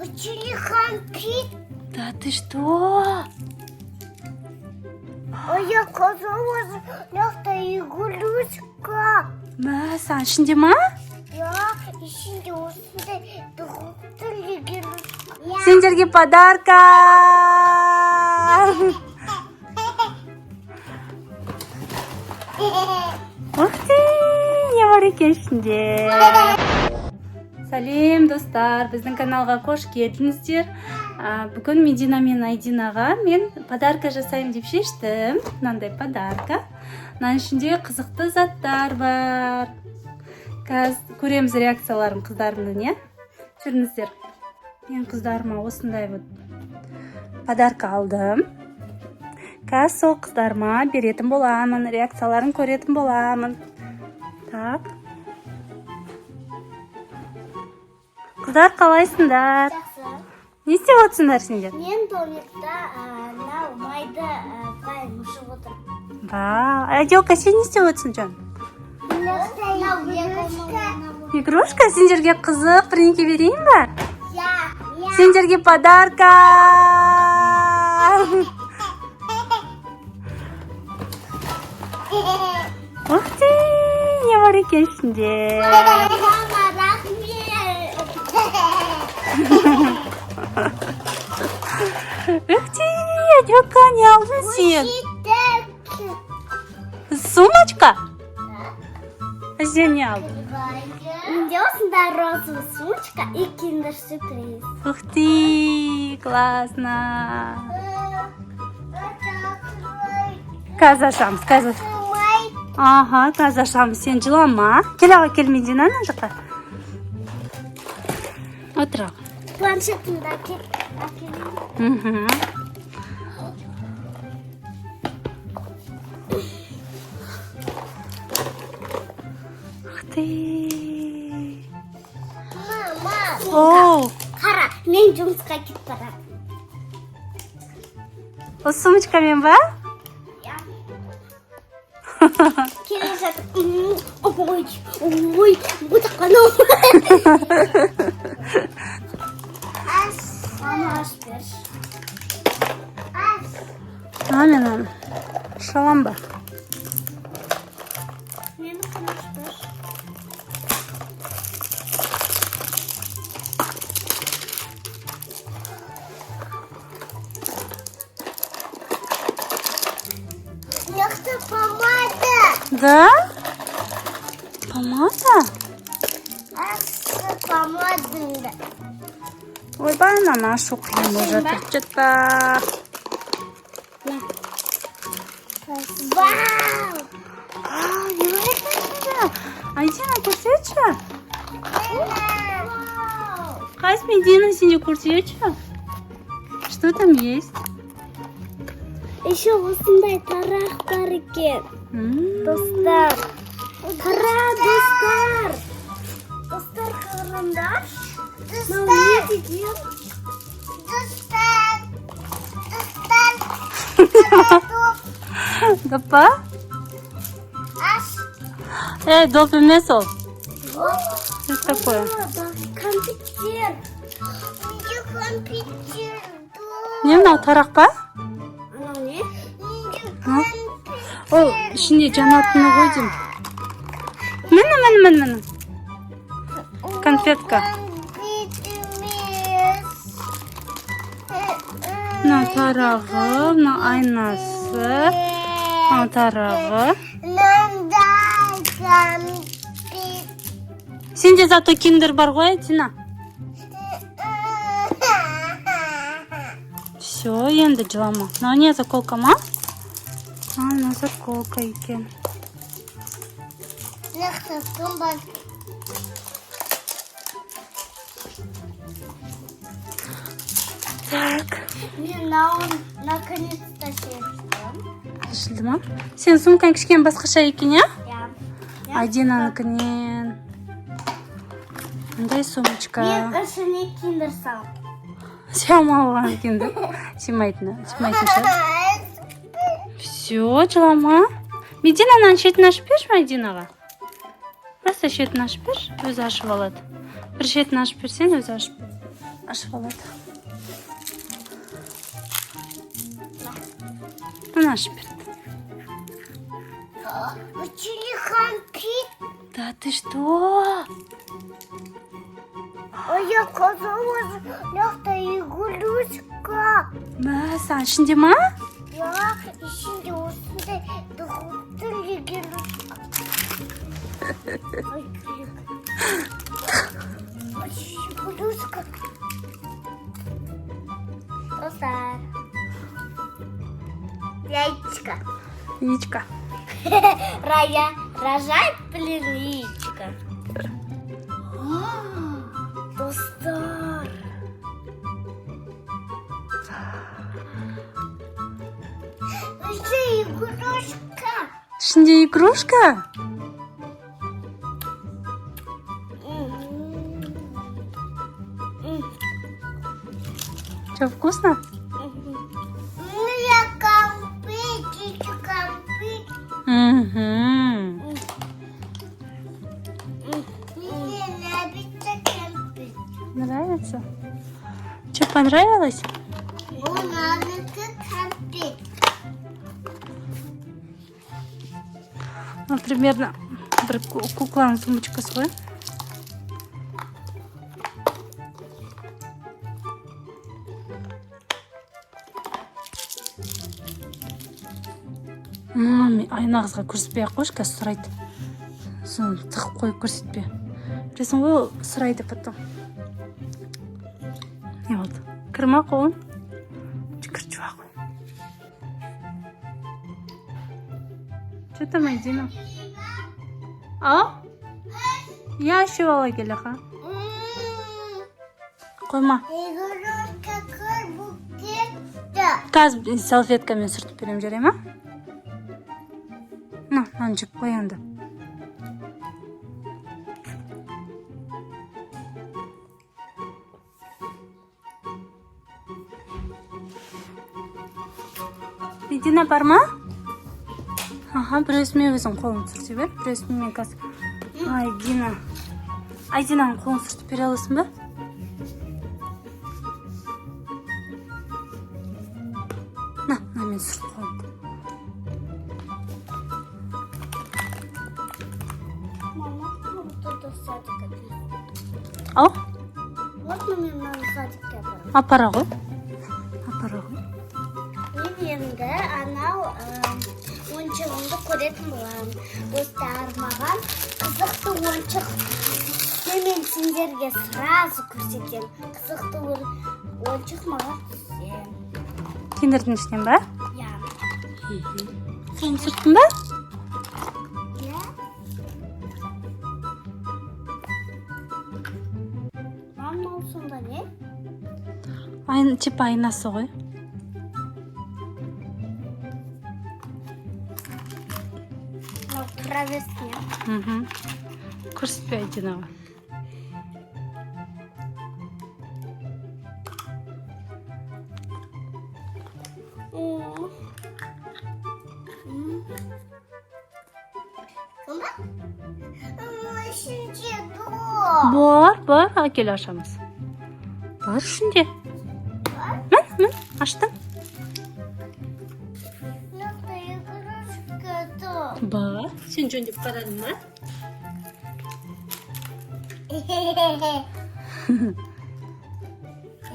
Конфет. Да ты что? А я казалось, это игрушка. Мәсән, ішінде ма? Я еще осындай дұғықты игрушка. Сендерге подарка! Ух ты, не бар екен ішінде. Сәлем достар, біздің каналға қош келдіңіздер. Бүгін Медина мен Айдинаға мен подарка жасаймын деп шештім. Мынандай подарка. Мынаның ішінде қызықты заттар бар. Қазір көреміз реакцияларын қыздарымның, не? Көріңіздер. Мен қыздарыма осындай подарка алдым. Қазір сол қыздарыма беретін боламын, реакцияларын көретін боламын. Так. Қыздар, қалайсыңдар? Жақсы. Не істеп отырсыңдар сендер? Мен домикта майды мұшып отыр. Ба, Айделка, сен не істеп отырсың, жан? Игрушка, сендерге қызық, бірнеке берейін ба? Сендерге подарка! Ух ты, не бар екен ішінде? Ух ты, Айделка, не алдың сен? Сумочка? А сен не алдың? Менде осындай розовый сумочка и киндер-сюрприз. Ух ты, классно. Қазір ашамыз, қазір. Ага, қазір ашамыз. Сен жылама. Кел аға, кел Медина ана жаққа. Отыр аға. Планшетімді әкелейін. Ух ты. Мама, Оу, қара, мен жұмысқа кетіп барамын. осы сумочкамен ба? Келе жатыр. Ой, бұтаққаны. Ана аш берші. Мен оны шалам ба? Мені қанаш берші. Яқты помада. Да? Помада? Асы помадында. Ойбай, мама, шу қиын болып жатыр. Что-то. Вау! Не бар екен? Айдина, көрсетші. Қайсы Медина, сенде көрсетші. Что там есть? Еще осындай тарақ бар екен. Достар. Қара, достар. Достар, қараңдаршы. Достар. Достар. Допа? Доп емес ол. Что это такое? Компьютер. Компьютер. Не мынау тарақ па? Анау не? Ол ішінде жанатыны ғой деймін. Міне. Конфетка. Мынау тарағы, мынау айнасы, мынау тарағы. Сенде зато киндер бар ғой, Айдина. Все, енді жылама. Мынау не, заколка ма? Мына заколка екен. Так. Мен мынауын наконец-то шештім. Шешілді ма? Сен сумкаң кішкене басқаша екен, я? Я. Айдинаныкінен. Мындай сумочка. Мен ішіне киндер салып. Сен алған киндер. Симайтын шығар. Все, жылама. Медина, ананың шетін ашып берші Айдинаға. Просто шетін ашып берші, өзі ашып алады. Бір шетін ашып берсең, өзі ашып бер. ашып алады. Мына ашып берді. Учили компит. Да ты что? А я казалось, это игрушка. Мәсән, ішінде ма? Я içinde olsun da doktor игрушка. Ой, игрушка. Достар. Яичко. Яичко. Рая, рожай, блин, яичко. Достар. Это игрушка. Ішінде игрушка? Что, вкусно? Я компит, компит. Угу. Мне нравится компит. Нравится? Что, понравилось? Мне нравится компит. Ну, примерно бір кукланың сумочкасы ғой. Айна қызға көрсетпей ақ қойшы, қазір сұрайды. Соны тығып қойып көрсетпе. Білесің ғой, ол сұрайды потом. Не болды? Кірма қолын? Жүкір чуа қой. Что там, Айдина? А? Я еще ала келе ха. Қойма. Игрушка как букет. Қазір салфеткамен сүртіп берем, жарай ма? На, мынаны жеп қой енді. Айдина бар ма? Аха, біреусіме өзің қолын сүрте бер. Біреусіме мен қазір. Айдина. Айдинаның қолын сүртіп бере аласың ба? На, мен сүртіп қойым. Мама, вот это садик опять. Ау? Вот мне надо садик опять. Апара ғой. Апара ғой. Мен енді анау ойыншығымды көретін боламын. Достар, маған қызықты ойыншық мен сендерге сразу көрсетем. Қызықты ойыншық маған түсем. Киндердің ішінен ба? Я. Қолын сүрттің ба? Я. Мама, сонда не? Типа айнасы ғой. Травесне. Көрсетпе Айдинаға. Бар, әкел ашамыз. Бар ішінде. Мін, аштым. Бар, сен жөндеп қарадың ба?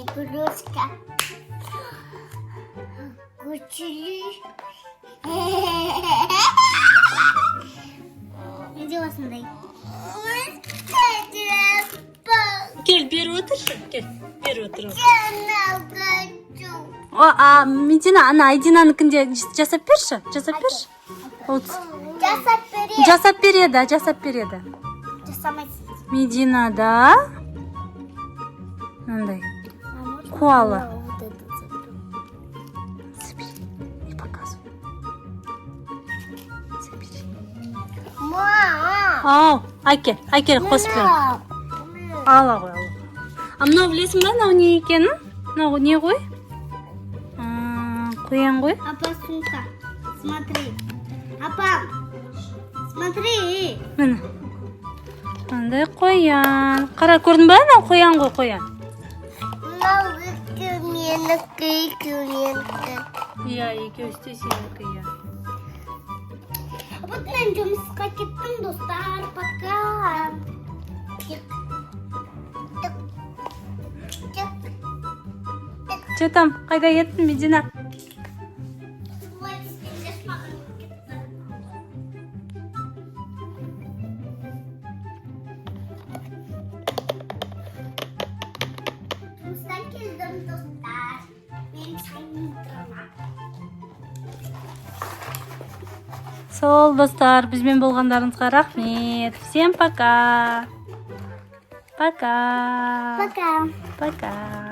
Игрушка. Кучили. Иди осындай. Кел, бері отыршы. Кел, бері отыр. Я Медина, ана Айдинаныкінде жасап берші. Жасап берші. Жасап береді. Жасамайсың. Мединада мынандай коала. Собери и показывай. Собери. Ау, әкел, қосып бер. Ала ғой. А мынау білесің ба, мынау не екенін? Мынау не ғой? Қоян ғой. Апа, сумка. Смотри. Апа, смотри. Міне. Мынандай қоян. Қара, көрдің ба? Мынау қоян ғой, қоян. Мынау менікі, менікі. Иә, екеуі де сенікі, иә. Вот мен жұмысқа кеттім, достар. Пока. Че там, қайда кеттің, Медина? Жұмыстан келдім, достар. Мен шайын тұрмақ. Сол, достар, бізбен болғандарыңызға рахмет. Всем пока. Пока. Пока. Пока.